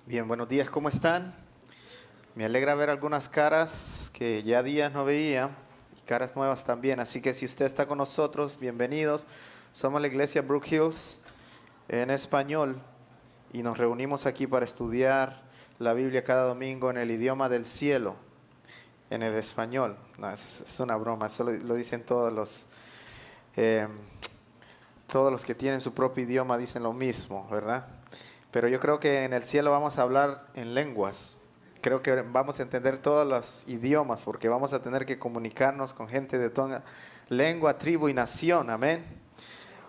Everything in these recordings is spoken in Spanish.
Bien, buenos días, ¿cómo están? Me alegra ver algunas caras que ya días no veía y caras nuevas también. Así que si usted está con nosotros, bienvenidos. Somos la iglesia Brook Hills en español y nos reunimos aquí para estudiar la Biblia cada domingo en el idioma del cielo, en el español. No, es una broma, eso lo dicen eh, todos los que tienen su propio idioma dicen lo mismo, ¿verdad? Pero yo creo que en el cielo vamos a hablar en lenguas. Creo que vamos a entender todos los idiomas porque vamos a tener que comunicarnos con gente de toda lengua, tribu y nación. Amén.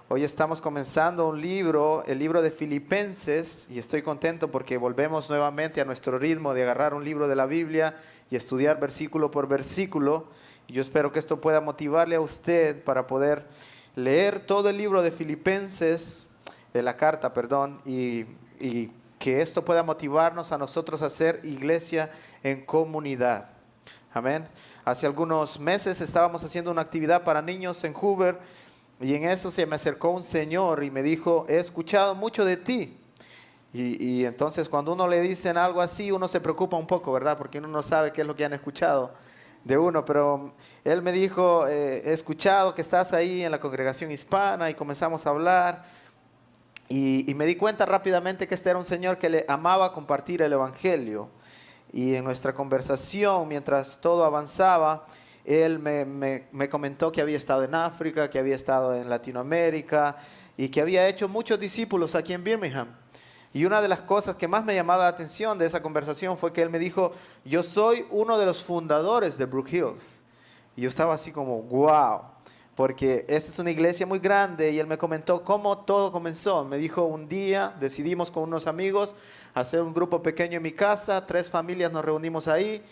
Hoy estamos comenzando un libro, el libro de Filipenses, y estoy contento porque volvemos nuevamente a nuestro ritmo de agarrar un libro de la Biblia y estudiar versículo por versículo. Y yo espero que esto pueda motivarle a usted para poder leer todo el libro de Filipenses, la carta, perdón, y que esto pueda motivarnos a nosotros a ser iglesia en comunidad. Amén. Hace algunos meses estábamos haciendo una actividad para niños en Hoover y en eso se me acercó un señor y me dijo: he escuchado mucho de ti. Y entonces cuando uno le dicen algo así, uno se preocupa un poco, ¿verdad? Porque uno no sabe qué es lo que han escuchado de uno, pero él me dijo: he escuchado que estás ahí en la congregación hispana, y comenzamos a hablar. Y me di cuenta rápidamente que este era un señor que le amaba compartir el evangelio. Y en nuestra conversación, mientras todo avanzaba, él me comentó que había estado en África, que había estado en Latinoamérica y que había hecho muchos discípulos aquí en Birmingham. Y una de las cosas que más me llamaba la atención de esa conversación fue que él me dijo: yo soy uno de los fundadores de Brook Hills. Y yo estaba así como, wow, porque esta es una iglesia muy grande. Y él me comentó cómo todo comenzó. Me dijo: un día decidimos con unos amigos hacer un grupo pequeño en mi casa, 3 familias nos reunimos ahí.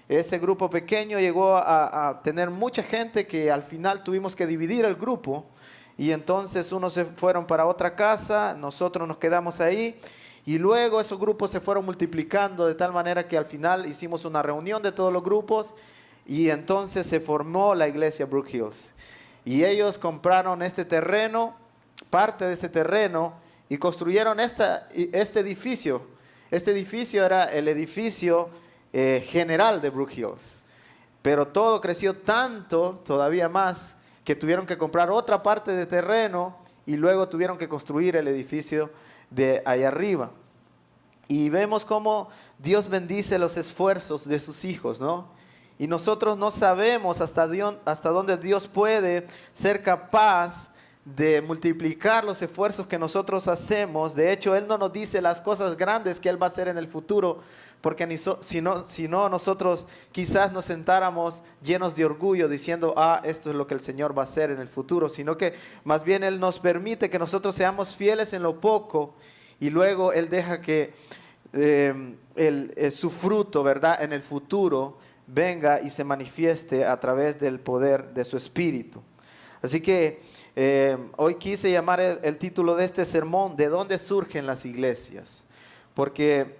Ese grupo pequeño llegó a tener mucha gente que al final tuvimos que dividir el grupo. Y entonces unos se fueron para otra casa, nosotros nos quedamos ahí. Y luego esos grupos se fueron multiplicando de tal manera que al final hicimos una reunión de todos los grupos. Y entonces se formó la iglesia Brook Hills. Y ellos compraron este terreno, parte de este terreno, y construyeron este edificio. Este edificio era el edificio general de Brook Hills. Pero todo creció tanto, todavía más, que tuvieron que comprar otra parte de terreno y luego tuvieron que construir el edificio de allá arriba. Y vemos cómo Dios bendice los esfuerzos de sus hijos, ¿no? Y nosotros no sabemos hasta dónde Dios puede ser capaz de multiplicar los esfuerzos que nosotros hacemos. De hecho, Él no nos dice las cosas grandes que Él va a hacer en el futuro, porque si no nosotros quizás nos sentáramos llenos de orgullo diciendo: esto es lo que el Señor va a hacer en el futuro, sino que más bien Él nos permite que nosotros seamos fieles en lo poco y luego Él deja que su fruto, ¿verdad?, en el futuro venga y se manifieste a través del poder de su Espíritu. Así que hoy quise llamar el título de este sermón: ¿de dónde surgen las iglesias? Porque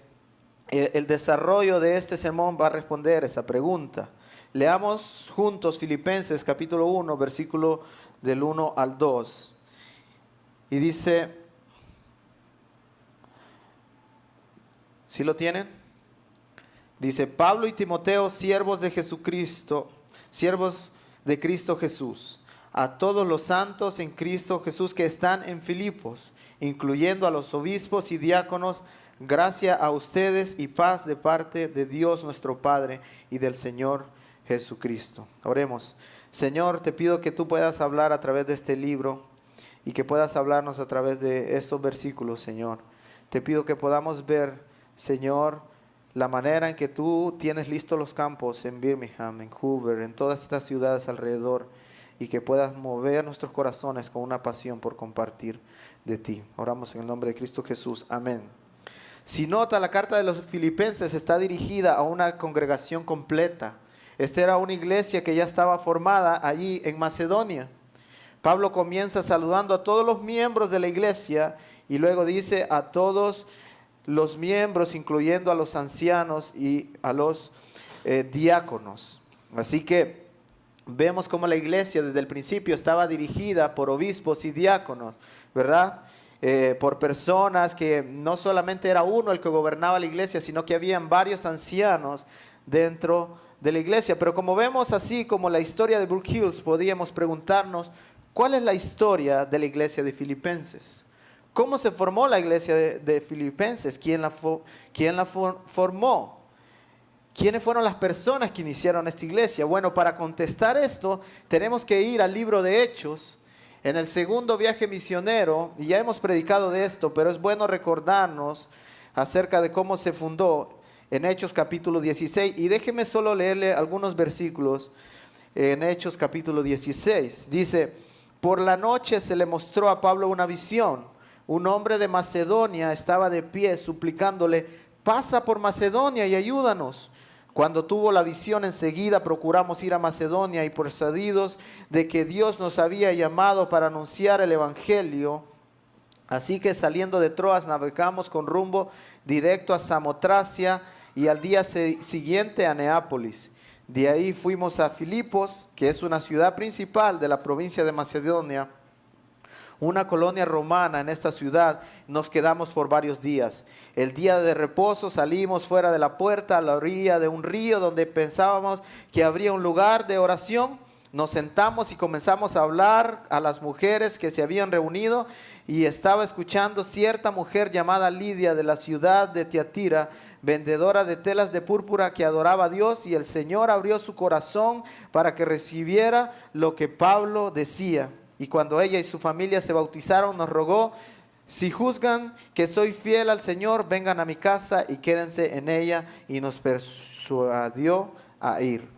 el desarrollo de este sermón va a responder esa pregunta. Leamos juntos Filipenses capítulo 1, versículo del 1 al 2. Y dice, ¿sí lo tienen? Dice: Pablo y Timoteo, siervos de Jesucristo, siervos de Cristo Jesús, a todos los santos en Cristo Jesús que están en Filipos, incluyendo a los obispos y diáconos, gracia a ustedes y paz de parte de Dios nuestro Padre y del Señor Jesucristo. Oremos. Señor, te pido que tú puedas hablar a través de este libro y que puedas hablarnos a través de estos versículos, Señor. Te pido que podamos ver, Señor, la manera en que tú tienes listos los campos en Birmingham, en Hoover, en todas estas ciudades alrededor, y que puedas mover nuestros corazones con una pasión por compartir de ti. Oramos en el nombre de Cristo Jesús. Amén. Si nota, la carta de los Filipenses está dirigida a una congregación completa. Esta era una iglesia que ya estaba formada allí en Macedonia. Pablo comienza saludando a todos los miembros de la iglesia y luego dice: a todos los miembros, incluyendo a los ancianos y a los diáconos. Así que vemos cómo la iglesia desde el principio estaba dirigida por obispos y diáconos, ¿verdad? por personas que no solamente era uno el que gobernaba la iglesia, sino que habían varios ancianos dentro de la iglesia. Pero como vemos, así como la historia de Brook Hills, podríamos preguntarnos, ¿cuál es la historia de la iglesia de Filipenses? ¿Cómo se formó la iglesia de Filipenses? ¿Quién la formó? ¿Quiénes fueron las personas que iniciaron esta iglesia? Bueno, para contestar esto, tenemos que ir al libro de Hechos, en el segundo viaje misionero, y ya hemos predicado de esto, pero es bueno recordarnos acerca de cómo se fundó en Hechos capítulo 16. Y déjeme solo leerle algunos versículos en Hechos capítulo 16. Dice, por la noche se le mostró a Pablo una visión. Un hombre de Macedonia estaba de pie suplicándole, pasa por Macedonia y ayúdanos. Cuando tuvo la visión, enseguida procuramos ir a Macedonia y persuadidos de que Dios nos había llamado para anunciar el evangelio. Así que saliendo de Troas navegamos con rumbo directo a Samotracia y al día siguiente a Neápolis. De ahí fuimos a Filipos, que es una ciudad principal de la provincia de Macedonia, una colonia romana en esta ciudad. Nos quedamos por varios días. El día de reposo salimos fuera de la puerta a la orilla de un río donde pensábamos que habría un lugar de oración. Nos sentamos y comenzamos a hablar a las mujeres que se habían reunido, y estaba escuchando cierta mujer llamada Lidia de la ciudad de Tiatira, vendedora de telas de púrpura, que adoraba a Dios, y el Señor abrió su corazón para que recibiera lo que Pablo decía. Y cuando ella y su familia se bautizaron, nos rogó, si juzgan que soy fiel al Señor, vengan a mi casa y quédense en ella, y nos persuadió a ir.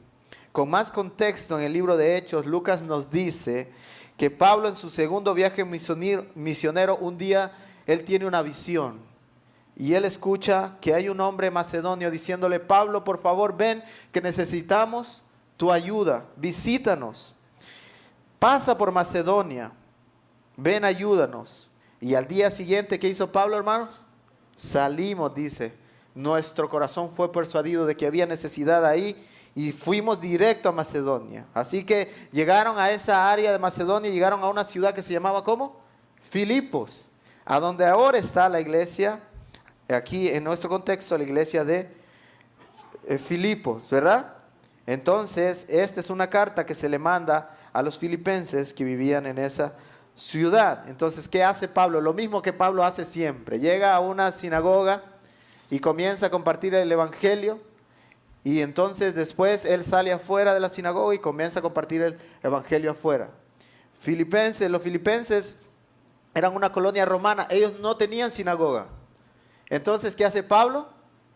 Con más contexto, en el libro de Hechos, Lucas nos dice que Pablo, en su segundo viaje misionero, un día él tiene una visión y él escucha que hay un hombre macedonio diciéndole, Pablo, por favor, ven, que necesitamos tu ayuda, visítanos, pasa por Macedonia, ven, ayúdanos. Y al día siguiente, ¿qué hizo Pablo, hermanos? Salimos, dice, nuestro corazón fue persuadido de que había necesidad ahí, y fuimos directo a Macedonia. Así que llegaron a esa área de Macedonia, llegaron a una ciudad que se llamaba, ¿cómo? Filipos, a donde ahora está la iglesia, aquí en nuestro contexto, la iglesia de Filipos, ¿verdad? Entonces, esta es una carta que se le manda a los filipenses que vivían en esa ciudad. Entonces, ¿qué hace Pablo? Lo mismo que Pablo hace siempre. Llega a una sinagoga y comienza a compartir el evangelio. Y entonces después él sale afuera de la sinagoga y comienza a compartir el evangelio afuera. Los filipenses eran una colonia romana, ellos no tenían sinagoga. Entonces, ¿qué hace Pablo?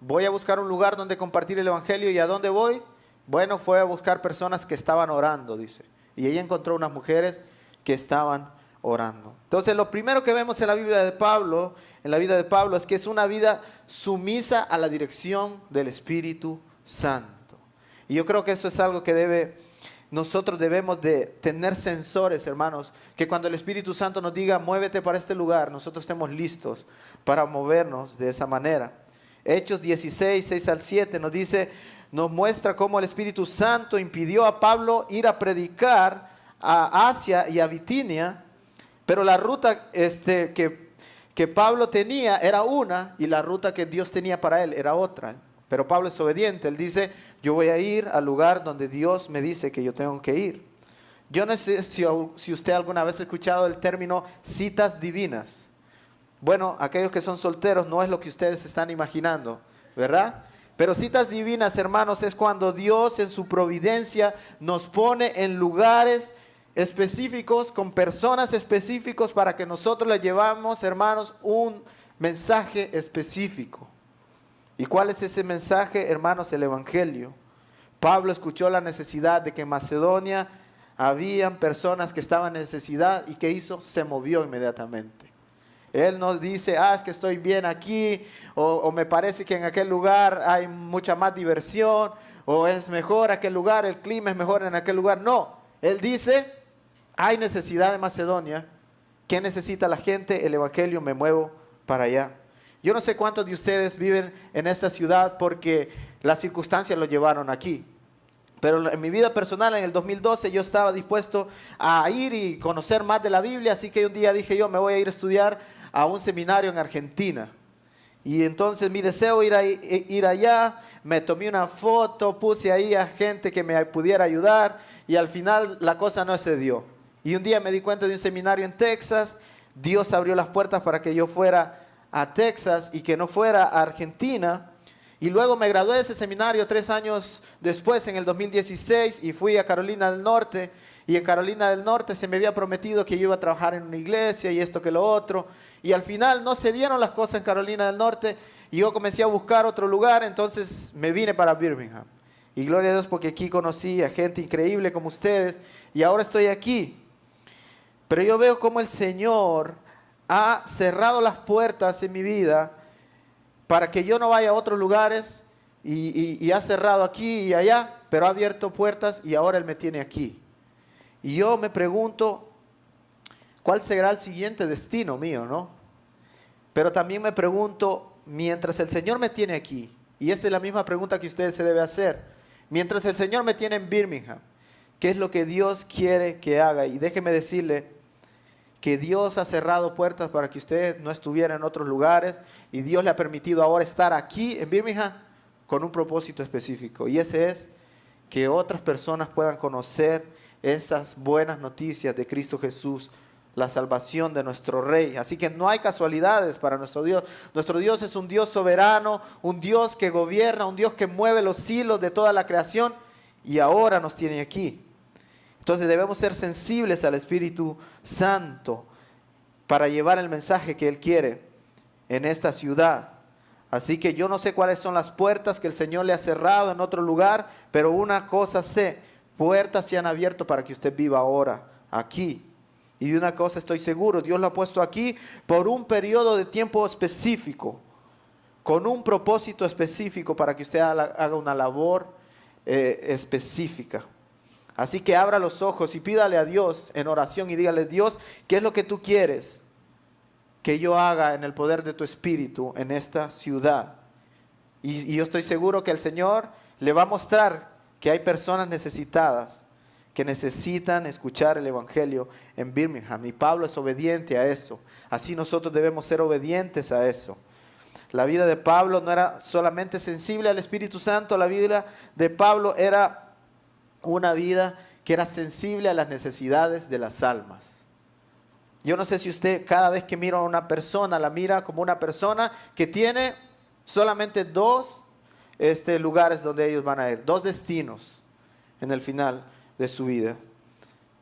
Voy a buscar un lugar donde compartir el evangelio. ¿Y a dónde voy? Bueno, fue a buscar personas que estaban orando, dice. Y ella encontró unas mujeres que estaban orando. Entonces, lo primero que vemos en la vida de Pablo, es que es una vida sumisa a la dirección del Espíritu Santo. Y yo creo que eso es algo que nosotros debemos de tener sensores, hermanos, que cuando el Espíritu Santo nos diga muévete para este lugar, nosotros estemos listos para movernos de esa manera. Hechos 16, 6 al 7 nos muestra cómo el Espíritu Santo impidió a Pablo ir a predicar a Asia y a Bitinia, pero la ruta que Pablo tenía era una, y la ruta que Dios tenía para él era otra. Pero Pablo es obediente. Él dice, yo voy a ir al lugar donde Dios me dice que yo tengo que ir. Yo no sé si usted alguna vez ha escuchado el término citas divinas. Bueno, aquellos que son solteros no es lo que ustedes están imaginando, ¿verdad? Pero citas divinas, hermanos, es cuando Dios en su providencia nos pone en lugares específicos, con personas específicos, para que nosotros le llevamos, hermanos, un mensaje específico. ¿Y cuál es ese mensaje, hermanos? El evangelio. Pablo escuchó la necesidad de que en Macedonia habían personas que estaban en necesidad, y ¿qué hizo? Se movió inmediatamente. Él no dice, es que estoy bien aquí, o me parece que en aquel lugar hay mucha más diversión, o es mejor aquel lugar, el clima es mejor en aquel lugar. No, él dice, hay necesidad de Macedonia. ¿Qué necesita la gente? El evangelio, me muevo para allá. Yo no sé cuántos de ustedes viven en esta ciudad porque las circunstancias lo llevaron aquí. Pero en mi vida personal, en el 2012, yo estaba dispuesto a ir y conocer más de la Biblia. Así que un día dije yo, me voy a ir a estudiar a un seminario en Argentina. Y entonces mi deseo ir allá, me tomé una foto, puse ahí a gente que me pudiera ayudar y al final la cosa no se dio. Y un día me di cuenta de un seminario en Texas, Dios abrió las puertas para que yo fuera a Texas y que no fuera a Argentina. Y luego me gradué de ese seminario 3 años después, en el 2016, y fui a Carolina del Norte. Y en Carolina del Norte se me había prometido que yo iba a trabajar en una iglesia y esto que lo otro. Y al final no se dieron las cosas en Carolina del Norte y yo comencé a buscar otro lugar, entonces me vine para Birmingham. Y gloria a Dios porque aquí conocí a gente increíble como ustedes y ahora estoy aquí. Pero yo veo cómo el Señor ha cerrado las puertas en mi vida para que yo no vaya a otros lugares y ha cerrado aquí y allá, pero ha abierto puertas y ahora Él me tiene aquí. Y yo me pregunto, ¿cuál será el siguiente destino mío, no? Pero también me pregunto, mientras el Señor me tiene aquí, y esa es la misma pregunta que usted se debe hacer, mientras el Señor me tiene en Birmingham, ¿qué es lo que Dios quiere que haga? Y déjeme decirle que Dios ha cerrado puertas para que usted no estuviera en otros lugares, y Dios le ha permitido ahora estar aquí en Birmingham con un propósito específico, y ese es que otras personas puedan conocer esas buenas noticias de Cristo Jesús, la salvación de nuestro Rey. Así que no hay casualidades para nuestro Dios. Nuestro Dios es un Dios soberano, un Dios que gobierna, un Dios que mueve los hilos de toda la creación y ahora nos tiene aquí. Entonces debemos ser sensibles al Espíritu Santo para llevar el mensaje que Él quiere en esta ciudad. Así que yo no sé cuáles son las puertas que el Señor le ha cerrado en otro lugar, pero una cosa sé, puertas se han abierto para que usted viva ahora aquí. Y de una cosa estoy seguro, Dios lo ha puesto aquí por un periodo de tiempo específico, con un propósito específico para que usted haga una labor específica. Así que abra los ojos y pídale a Dios en oración y dígale, Dios, ¿qué es lo que tú quieres que yo haga en el poder de tu Espíritu en esta ciudad? Y yo estoy seguro que el Señor le va a mostrar que hay personas necesitadas que necesitan escuchar el Evangelio en Birmingham. Y Pablo es obediente a eso. Así nosotros debemos ser obedientes a eso. La vida de Pablo no era solamente sensible al Espíritu Santo. La vida de Pablo era una vida que era sensible a las necesidades de las almas. Yo no sé si usted cada vez que mira a una persona, la mira como una persona que tiene solamente dos lugares donde ellos van a ir, dos destinos en el final de su vida.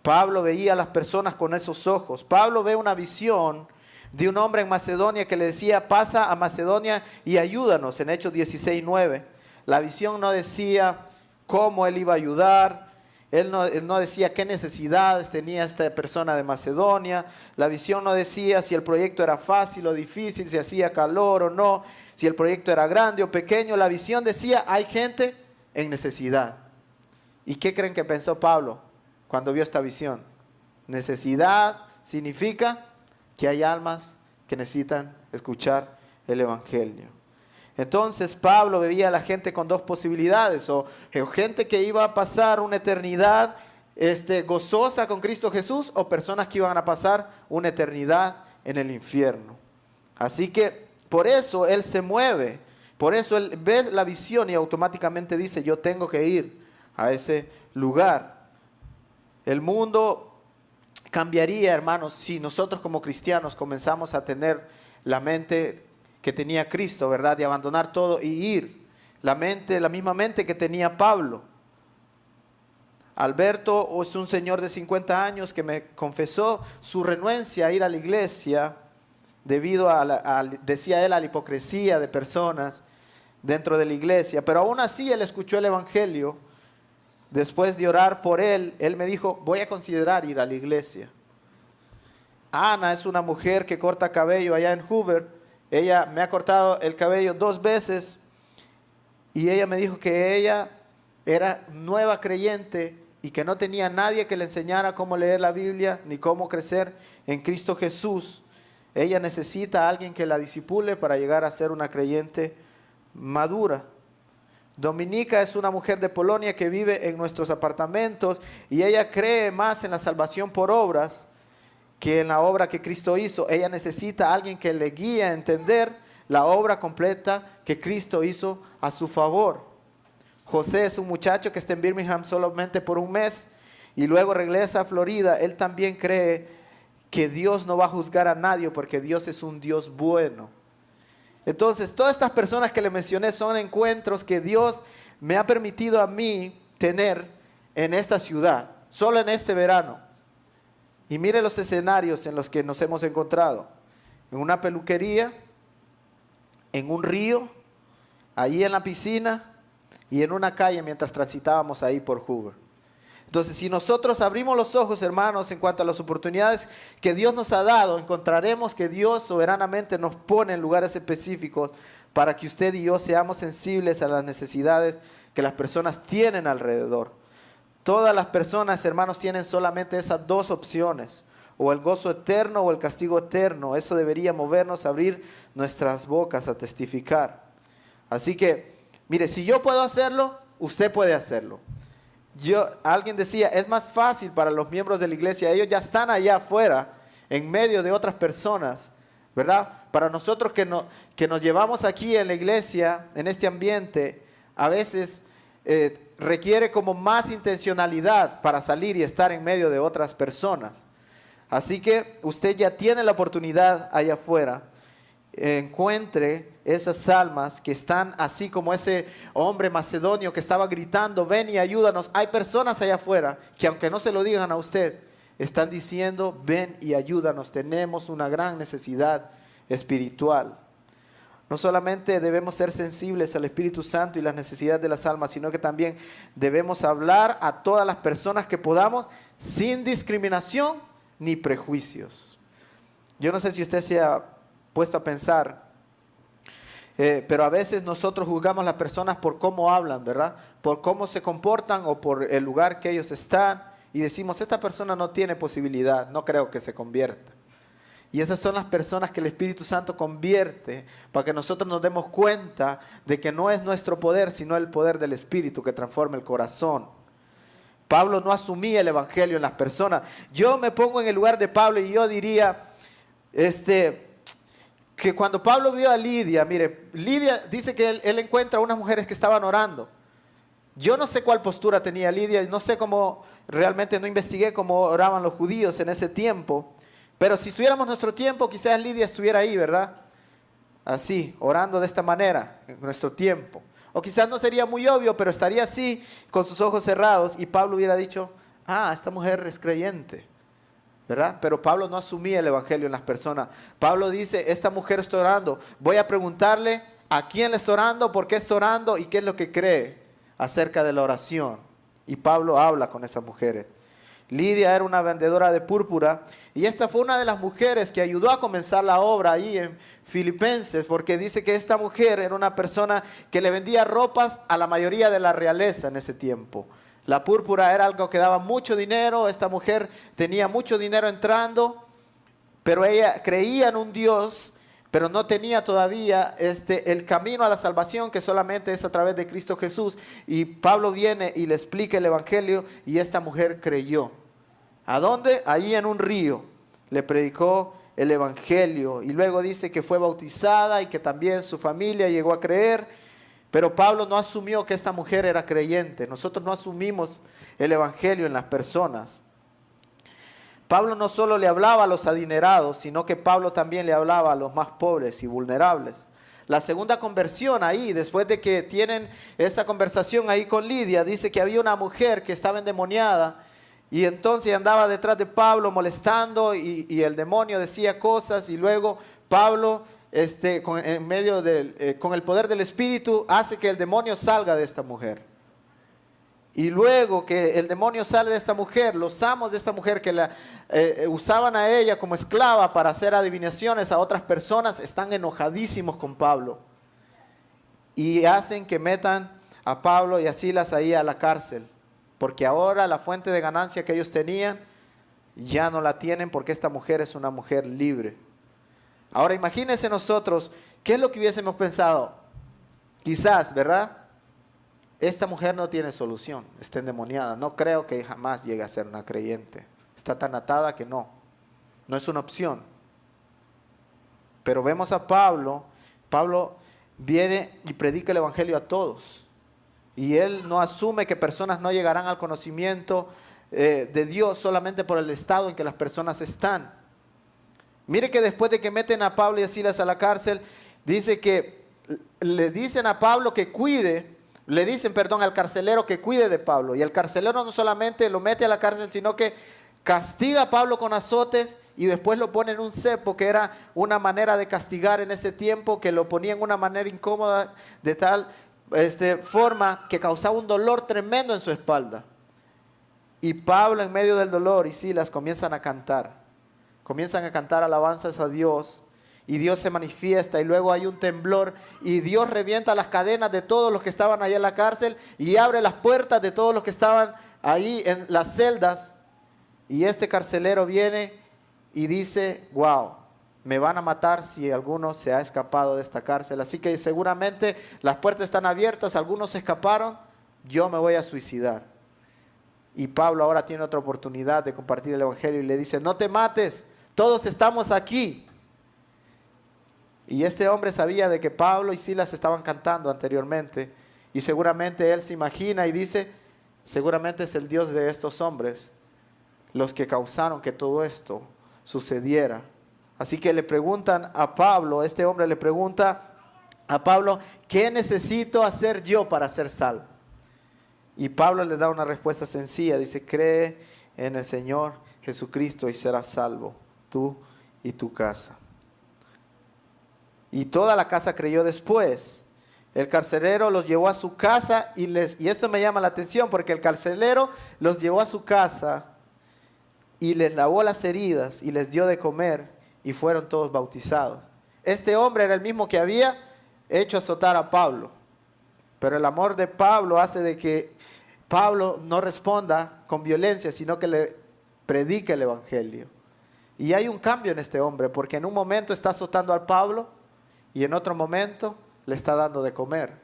Pablo veía a las personas con esos ojos. Pablo ve una visión de un hombre en Macedonia que le decía, pasa a Macedonia y ayúdanos, en Hechos 16:9. La visión no decía cómo él iba a ayudar, él no decía qué necesidades tenía esta persona de Macedonia. La visión no decía si el proyecto era fácil o difícil, si hacía calor o no, si el proyecto era grande o pequeño. La visión decía, hay gente en necesidad. ¿Y qué creen que pensó Pablo cuando vio esta visión? Necesidad significa que hay almas que necesitan escuchar el Evangelio. Entonces Pablo veía a la gente con dos posibilidades, o gente que iba a pasar una eternidad gozosa con Cristo Jesús, o personas que iban a pasar una eternidad en el infierno. Así que por eso él se mueve, por eso él ve la visión y automáticamente dice, yo tengo que ir a ese lugar. El mundo cambiaría, hermanos, si nosotros como cristianos comenzamos a tener la mente que tenía Cristo, ¿verdad? De abandonar todo y ir. La misma mente que tenía Pablo. Alberto es un señor de 50 años que me confesó su renuencia a ir a la iglesia debido decía él, a la hipocresía de personas dentro de la iglesia. Pero aún así él escuchó el Evangelio. Después de orar por él, él me dijo, voy a considerar ir a la iglesia. Ana es una mujer que corta cabello allá en Hoover. Ella me ha cortado el cabello 2 veces y ella me dijo que ella era nueva creyente y que no tenía nadie que le enseñara cómo leer la Biblia ni cómo crecer en Cristo Jesús. Ella necesita a alguien que la discipule para llegar a ser una creyente madura. Dominica es una mujer de Polonia que vive en nuestros apartamentos y ella cree más en la salvación por obras que en la obra que Cristo hizo. Ella necesita a alguien que le guíe a entender la obra completa que Cristo hizo a su favor. José es un muchacho que está en Birmingham solamente por un mes y luego regresa a Florida. Él también cree que Dios no va a juzgar a nadie porque Dios es un Dios bueno. Entonces, todas estas personas que le mencioné son encuentros que Dios me ha permitido a mí tener en esta ciudad, solo en este verano. Y mire los escenarios en los que nos hemos encontrado. En una peluquería, en un río, allí en la piscina y en una calle mientras transitábamos ahí por Hoover. Entonces, si nosotros abrimos los ojos, hermanos, en cuanto a las oportunidades que Dios nos ha dado, encontraremos que Dios soberanamente nos pone en lugares específicos para que usted y yo seamos sensibles a las necesidades que las personas tienen alrededor. Todas las personas, hermanos, tienen solamente esas dos opciones, o el gozo eterno o el castigo eterno. Eso debería movernos a abrir nuestras bocas a testificar. Así que, mire, si yo puedo hacerlo, usted puede hacerlo. Alguien decía, es más fácil para los miembros de la iglesia, ellos ya están allá afuera, en medio de otras personas, ¿verdad? Para nosotros que nos llevamos aquí en la iglesia, en este ambiente, a veces requiere como más intencionalidad para salir y estar en medio de otras personas. Así que usted ya tiene la oportunidad allá afuera. Encuentre esas almas que están así como ese hombre macedonio que estaba gritando, ven y ayúdanos. Hay personas allá afuera que aunque no se lo digan a usted, están diciendo, ven y ayúdanos. Tenemos una gran necesidad espiritual. No solamente debemos ser sensibles al Espíritu Santo y las necesidades de las almas, sino que también debemos hablar a todas las personas que podamos sin discriminación ni prejuicios. Yo no sé si usted se ha puesto a pensar, pero a veces nosotros juzgamos a las personas por cómo hablan, ¿verdad? Por cómo se comportan o por el lugar que ellos están y decimos, esta persona no tiene posibilidad, no creo que se convierta. Y esas son las personas que el Espíritu Santo convierte para que nosotros nos demos cuenta de que no es nuestro poder, sino el poder del Espíritu que transforma el corazón. Pablo no asumía el evangelio en las personas. Yo me pongo en el lugar de Pablo y yo diría, que cuando Pablo vio a Lidia, mire, Lidia dice que él encuentra a unas mujeres que estaban orando. Yo no sé cuál postura tenía Lidia, no sé cómo, realmente no investigué cómo oraban los judíos en ese tiempo, pero si estuviéramos en nuestro tiempo, quizás Lidia estuviera ahí, ¿verdad? Así, orando de esta manera, en nuestro tiempo. O quizás no sería muy obvio, pero estaría así, con sus ojos cerrados, y Pablo hubiera dicho, esta mujer es creyente, ¿verdad? Pero Pablo no asumía el evangelio en las personas. Pablo dice, esta mujer está orando, voy a preguntarle a quién le está orando, por qué está orando y qué es lo que cree acerca de la oración. Y Pablo habla con esas mujeres. Lidia era una vendedora de púrpura y esta fue una de las mujeres que ayudó a comenzar la obra ahí en Filipenses, porque dice que esta mujer era una persona que le vendía ropas a la mayoría de la realeza en ese tiempo. La púrpura era algo que daba mucho dinero, esta mujer tenía mucho dinero entrando, pero ella creía en un Dios, pero no tenía todavía el camino a la salvación, que solamente es a través de Cristo Jesús. Y Pablo viene y le explica el evangelio y esta mujer creyó. ¿A dónde? Allí en un río le predicó el evangelio y luego dice que fue bautizada y que también su familia llegó a creer. Pero Pablo no asumió que esta mujer era creyente. Nosotros no asumimos el evangelio en las personas. Pablo no solo le hablaba a los adinerados, sino que Pablo también le hablaba a los más pobres y vulnerables. La segunda conversión ahí, después de que tienen esa conversación ahí con Lidia, dice que había una mujer que estaba endemoniada y entonces andaba detrás de Pablo molestando y el demonio decía cosas y luego Pablo con el poder del Espíritu hace que el demonio salga de esta mujer. Y luego que el demonio sale de esta mujer, los amos de esta mujer que la usaban a ella como esclava para hacer adivinaciones a otras personas, están enojadísimos con Pablo. Y hacen que metan a Pablo y a Silas ahí a la cárcel. Porque ahora la fuente de ganancia que ellos tenían ya no la tienen porque esta mujer es una mujer libre. Ahora imagínense nosotros, ¿qué es lo que hubiésemos pensado? Quizás, ¿verdad? Esta mujer no tiene solución, está endemoniada. No creo que jamás llegue a ser una creyente. Está tan atada que no no es una opción. Pero vemos a Pablo viene y predica el evangelio a todos. Y él no asume que personas no llegarán al conocimiento de Dios solamente por el estado en que las personas están. Mire que después de que meten a Pablo y a Silas a la cárcel, dice que le dicen a Pablo que cuide, le dicen, perdón, al carcelero que cuide de Pablo. Y el carcelero no solamente lo mete a la cárcel, sino que castiga a Pablo con azotes y después lo pone en un cepo, que era una manera de castigar en ese tiempo, que lo ponía en una manera incómoda, de tal forma que causaba un dolor tremendo en su espalda. Y Pablo, en medio del dolor, y Silas comienzan a cantar alabanzas a Dios, y Dios se manifiesta, y luego hay un temblor, y Dios revienta las cadenas de todos los que estaban allá en la cárcel, y abre las puertas de todos los que estaban ahí en las celdas, y este carcelero viene y dice, wow, me van a matar si alguno se ha escapado de esta cárcel, así que seguramente las puertas están abiertas, algunos se escaparon, yo me voy a suicidar. Y Pablo ahora tiene otra oportunidad de compartir el evangelio y le dice, no te mates, todos estamos aquí. Y este hombre sabía de que Pablo y Silas estaban cantando anteriormente, y seguramente él se imagina y dice, seguramente es el Dios de estos hombres los que causaron que todo esto sucediera. Así que le preguntan a Pablo, este hombre le pregunta a Pablo, ¿qué necesito hacer yo para ser salvo? Y Pablo le da una respuesta sencilla, dice, cree en el Señor Jesucristo y serás salvo, tú y tu casa. Y toda la casa creyó después. El carcelero los llevó a su casa y esto me llama la atención porque el carcelero los llevó a su casa y les lavó las heridas y les dio de comer y fueron todos bautizados. Este hombre era el mismo que había hecho azotar a Pablo, pero el amor de Pablo hace de que Pablo no responda con violencia, sino que le predique el evangelio. Y hay un cambio en este hombre, porque en un momento está azotando al Pablo y en otro momento le está dando de comer.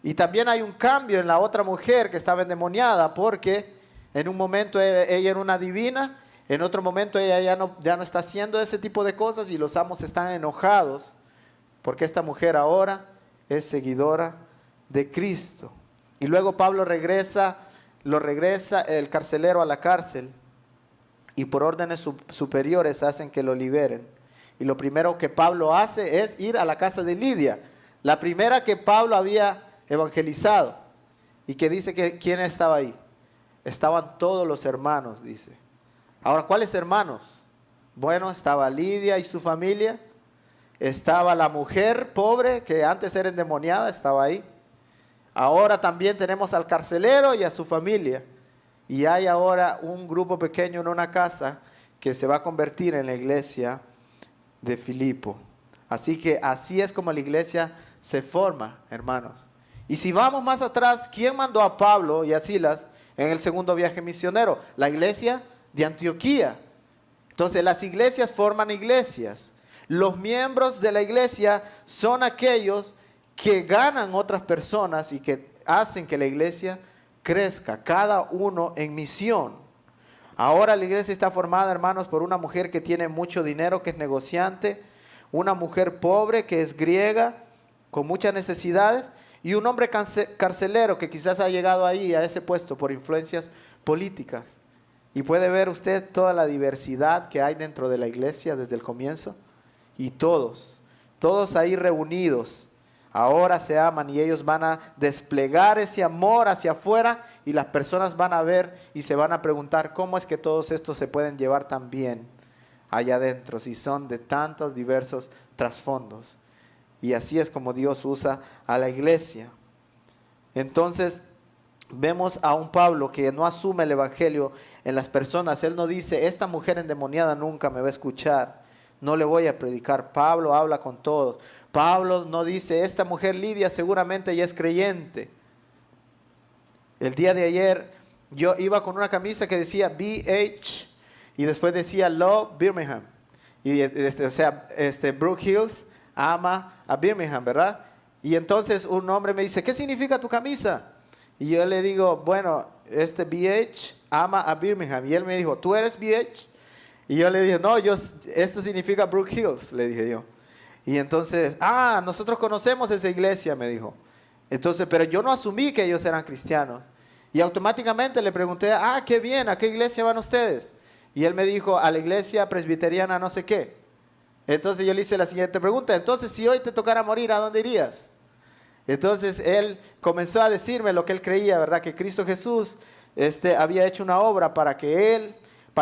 Y también hay un cambio en la otra mujer que estaba endemoniada, porque en un momento ella era una divina, en otro momento ella ya no está haciendo ese tipo de cosas y los amos están enojados porque esta mujer ahora es seguidora de Cristo. Y luego Pablo lo regresa el carcelero a la cárcel y por órdenes superiores hacen que lo liberen. Y lo primero que Pablo hace es ir a la casa de Lidia, la primera que Pablo había evangelizado. Y que dice que ¿quién estaba ahí? Estaban todos los hermanos, dice. Ahora, ¿cuáles hermanos? Bueno, estaba Lidia y su familia, estaba la mujer pobre que antes era endemoniada, estaba ahí. Ahora también tenemos al carcelero y a su familia. Y hay ahora un grupo pequeño en una casa que se va a convertir en la iglesia de Filipo. Así que así es como la iglesia se forma, hermanos. Y si vamos más atrás, ¿quién mandó a Pablo y a Silas en el segundo viaje misionero? La iglesia de Antioquía. Entonces las iglesias forman iglesias. Los miembros de la iglesia son aquellos que ganan otras personas y que hacen que la iglesia crezca, cada uno en misión. Ahora la iglesia está formada, hermanos, por una mujer que tiene mucho dinero, que es negociante, una mujer pobre, que es griega, con muchas necesidades, y un hombre carcelero que quizás ha llegado ahí a ese puesto por influencias políticas. Y puede ver usted toda la diversidad que hay dentro de la iglesia desde el comienzo, y todos ahí reunidos, ahora se aman y ellos van a desplegar ese amor hacia afuera y las personas van a ver y se van a preguntar cómo es que todos estos se pueden llevar tan bien allá adentro si son de tantos diversos trasfondos. Y así es como Dios usa a la iglesia. Entonces vemos a un Pablo que no asume el evangelio en las personas. Él no dice, esta mujer endemoniada nunca me va a escuchar, no le voy a predicar. Pablo habla con todos. Pablo no dice, esta mujer Lidia seguramente ya es creyente. El día de ayer yo iba con una camisa que decía BH y después decía Love Birmingham. Y Brook Hills ama a Birmingham, ¿verdad? Y entonces un hombre me dice, ¿qué significa tu camisa? Y yo le digo, bueno, BH ama a Birmingham. Y él me dijo, ¿tú eres BH? Y yo le dije, no, esto significa Brook Hills, le dije yo. Y entonces, nosotros conocemos esa iglesia, me dijo. Entonces, pero yo no asumí que ellos eran cristianos. Y automáticamente le pregunté, qué bien, ¿a qué iglesia van ustedes? Y él me dijo, a la iglesia presbiteriana no sé qué. Entonces yo le hice la siguiente pregunta, entonces si hoy te tocara morir, ¿a dónde irías? Entonces él comenzó a decirme lo que él creía, ¿verdad? Que Cristo Jesús había hecho una obra para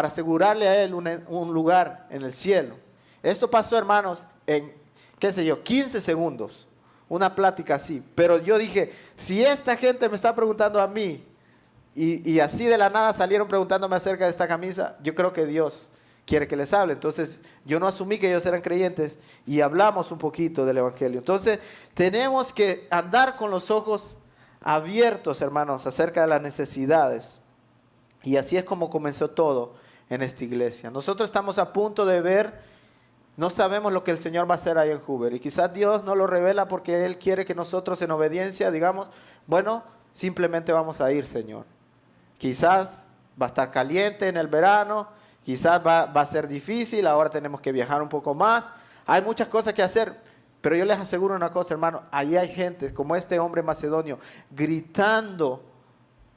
asegurarle a él un lugar en el cielo. Esto pasó, hermanos, en, 15 segundos. Una plática así. Pero yo dije, si esta gente me está preguntando a mí, y así de la nada salieron preguntándome acerca de esta camisa, yo creo que Dios quiere que les hable. Entonces yo no asumí que ellos eran creyentes y hablamos un poquito del evangelio. Entonces tenemos que andar con los ojos abiertos, hermanos, acerca de las necesidades. Y así es como comenzó todo en esta iglesia. Nosotros estamos a punto de ver, no sabemos lo que el Señor va a hacer ahí en Hoover. Y quizás Dios no lo revela porque Él quiere que nosotros en obediencia digamos, bueno, simplemente vamos a ir, Señor. Quizás va a estar caliente en el verano, quizás va a ser difícil, ahora tenemos que viajar un poco más. Hay muchas cosas que hacer, pero yo les aseguro una cosa, hermano, ahí hay gente como este hombre macedonio gritando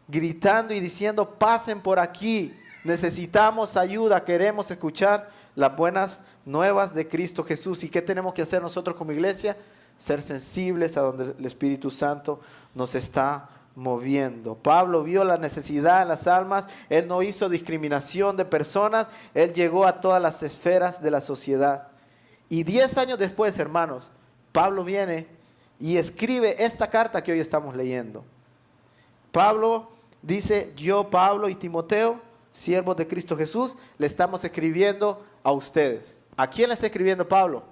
y diciendo, pasen por aquí, necesitamos ayuda, queremos escuchar las buenas nuevas de Cristo Jesús. ¿Y qué tenemos que hacer nosotros como iglesia? Ser sensibles a donde el Espíritu Santo nos está moviendo. Pablo vio la necesidad en las almas, él no hizo discriminación de personas, él llegó a todas las esferas de la sociedad. Y 10 años después, hermanos, Pablo viene y escribe esta carta que hoy estamos leyendo. Pablo dice, yo, Pablo y Timoteo, siervos de Cristo Jesús, le estamos escribiendo a ustedes. ¿A quién le está escribiendo Pablo?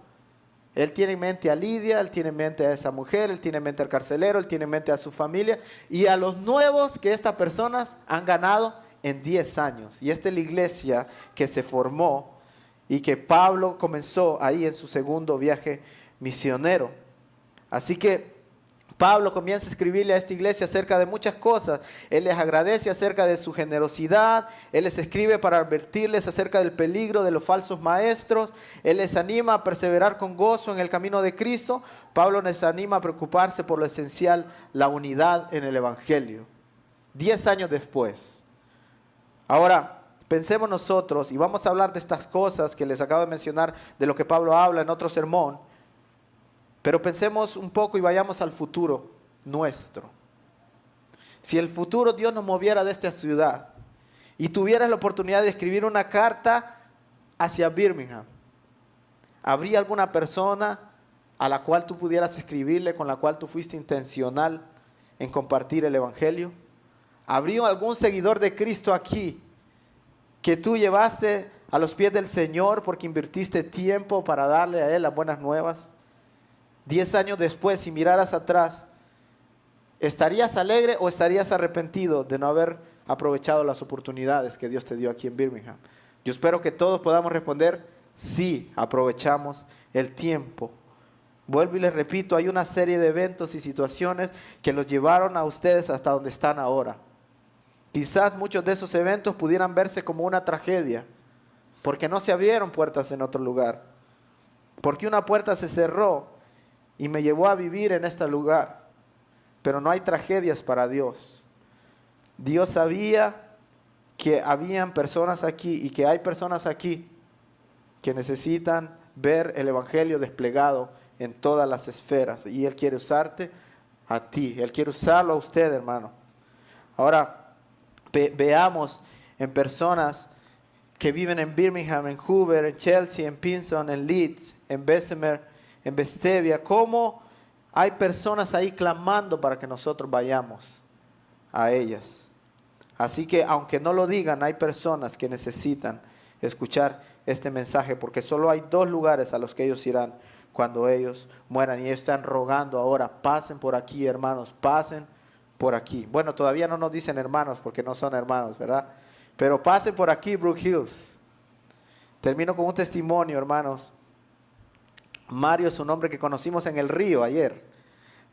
Él tiene en mente a Lidia, él tiene en mente a esa mujer, él tiene en mente al carcelero, él tiene en mente a su familia y a los nuevos que estas personas han ganado en 10 años. Y esta es la iglesia que se formó y que Pablo comenzó ahí en su segundo viaje misionero. Así que Pablo comienza a escribirle a esta iglesia acerca de muchas cosas. Él les agradece acerca de su generosidad. Él les escribe para advertirles acerca del peligro de los falsos maestros. Él les anima a perseverar con gozo en el camino de Cristo. Pablo les anima a preocuparse por lo esencial, la unidad en el evangelio. 10 años después. Ahora, pensemos nosotros, y vamos a hablar de estas cosas que les acabo de mencionar, de lo que Pablo habla en otro sermón. Pero pensemos un poco y vayamos al futuro nuestro. Si el futuro Dios nos moviera de esta ciudad y tuvieras la oportunidad de escribir una carta hacia Birmingham, ¿habría alguna persona a la cual tú pudieras escribirle, con la cual tú fuiste intencional en compartir el evangelio? ¿Habría algún seguidor de Cristo aquí que tú llevaste a los pies del Señor porque invertiste tiempo para darle a Él las buenas nuevas? 10 años después, si miraras atrás, ¿estarías alegre o estarías arrepentido de no haber aprovechado las oportunidades que Dios te dio aquí en Birmingham? Yo espero que todos podamos responder, sí, aprovechamos el tiempo. Vuelvo y les repito, hay una serie de eventos y situaciones que los llevaron a ustedes hasta donde están ahora. Quizás muchos de esos eventos pudieran verse como una tragedia, porque no se abrieron puertas en otro lugar, porque una puerta se cerró y me llevó a vivir en este lugar. Pero no hay tragedias para Dios. Dios sabía que habían personas aquí y que hay personas aquí que necesitan ver el evangelio desplegado en todas las esferas. Y Él quiere usarte a ti. Él quiere usarlo a usted, hermano. Ahora, veamos en personas que viven en Birmingham, en Hoover, en Chelsea, en Pinson, en Leeds, en Bessemer, en Bestevia, cómo hay personas ahí clamando para que nosotros vayamos a ellas. Así que aunque no lo digan, hay personas que necesitan escuchar este mensaje, porque solo hay 2 lugares a los que ellos irán cuando ellos mueran, y ellos están rogando ahora, pasen por aquí, hermanos, pasen por aquí. Bueno, todavía no nos dicen hermanos porque no son hermanos, ¿verdad? Pero pasen por aquí, Brook Hills. Termino con un testimonio, hermanos. Mario es un hombre que conocimos en el río ayer.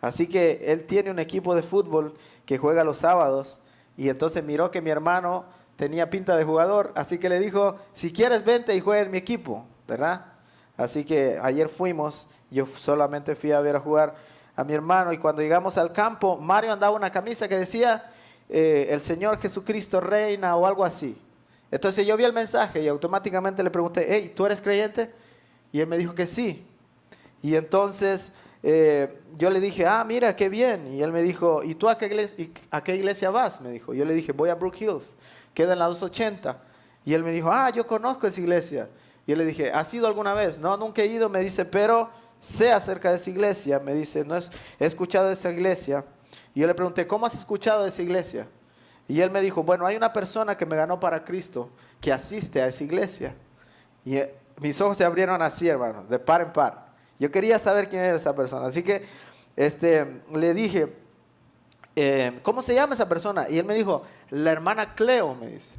Así que él tiene un equipo de fútbol que juega los sábados y entonces miró que mi hermano tenía pinta de jugador, así que le dijo, si quieres vente y juega en mi equipo, ¿verdad? Así que ayer fuimos, yo solamente fui a ver a jugar a mi hermano y cuando llegamos al campo, Mario andaba una camisa que decía, el Señor Jesucristo reina o algo así. Entonces yo vi el mensaje y automáticamente le pregunté, hey, ¿tú eres creyente? Y él me dijo que sí. Y entonces yo le dije, mira, qué bien. Y él me dijo, ¿y tú a qué iglesia vas? Me dijo. Yo le dije, voy a Brook Hills, queda en la 280. Y él me dijo, yo conozco esa iglesia. Y yo le dije, ¿has ido alguna vez? No, nunca he ido. Me dice, pero sé acerca de esa iglesia. Me dice, he escuchado de esa iglesia. Y yo le pregunté, ¿cómo has escuchado de esa iglesia? Y él me dijo, bueno, hay una persona que me ganó para Cristo que asiste a esa iglesia. Y mis ojos se abrieron así, hermano, de par en par. Yo quería saber quién era esa persona. Así que le dije, ¿cómo se llama esa persona? Y él me dijo, la hermana Cleo, me dice.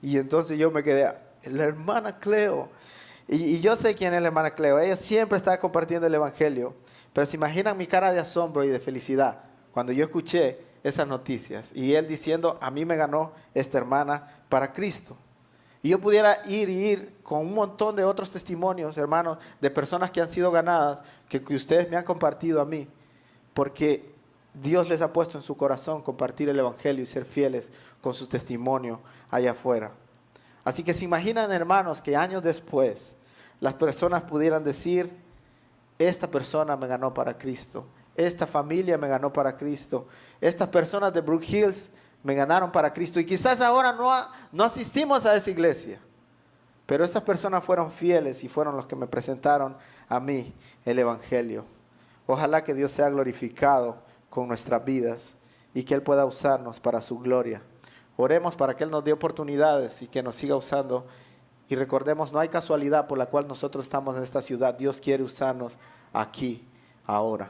Y entonces yo me quedé, la hermana Cleo. Y yo sé quién es la hermana Cleo. Ella siempre está compartiendo el evangelio. Pero se imaginan mi cara de asombro y de felicidad cuando yo escuché esas noticias. Y él diciendo, a mí me ganó esta hermana para Cristo. Y yo pudiera ir con un montón de otros testimonios, hermanos, de personas que han sido ganadas, que ustedes me han compartido a mí. Porque Dios les ha puesto en su corazón compartir el evangelio y ser fieles con su testimonio allá afuera. Así que se imaginan, hermanos, que años después las personas pudieran decir, esta persona me ganó para Cristo, esta familia me ganó para Cristo, estas personas de Brook Hills me ganaron para Cristo. Y quizás ahora no asistimos a esa iglesia, pero esas personas fueron fieles y fueron los que me presentaron a mí el evangelio. Ojalá que Dios sea glorificado con nuestras vidas y que Él pueda usarnos para su gloria. Oremos para que Él nos dé oportunidades y que nos siga usando. Y recordemos, no hay casualidad por la cual nosotros estamos en esta ciudad. Dios quiere usarnos aquí, ahora.